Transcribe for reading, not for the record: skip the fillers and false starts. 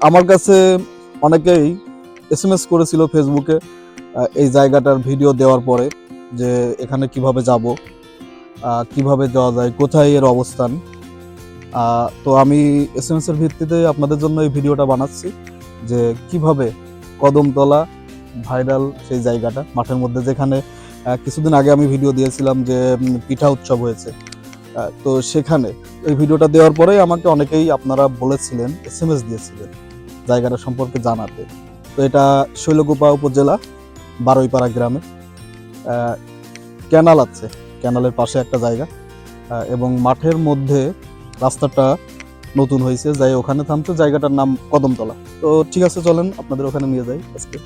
আমার কাছে অনেকেই এসএমএস করেছিল ফেসবুকে এই জায়গাটার ভিডিও দেওয়ার পরে যে এখানে কিভাবে যাব, কিভাবে যাওয়া যায়, কোথায় এর অবস্থান। তো আমি এসএমএস এর ভিত্তিতে আপনাদের জন্য এই ভিডিওটা বানাচ্ছি যে কিভাবে কদমতলা ভাইরাল সেই জায়গাটা মাঠের মধ্যে, যেখানে কিছুদিন আগে আমি ভিডিও দিয়েছিলাম যে পিঠা উৎসব হয়েছে। তো সেখানে এই ভিডিওটা দেওয়ার পরেই আমাকে অনেকেই আপনারা বলেছিলেন, এসএমএস দিয়েছিলেন জায়গাটা সম্পর্কে জানাতে। তো এটা শৈলকুপা উপজেলা বারুইপাড়া গ্রামে ক্যানাল আছে, ক্যানালের পাশে একটা জায়গা, এবং মাঠের মধ্যে রাস্তাটা নতুন হয়েছে, যাই ওখানে থামছে। জায়গাটার নাম কদমতলা। তো ঠিক আছে, চলেন আপনাদের ওখানে নিয়ে যাই আজকে।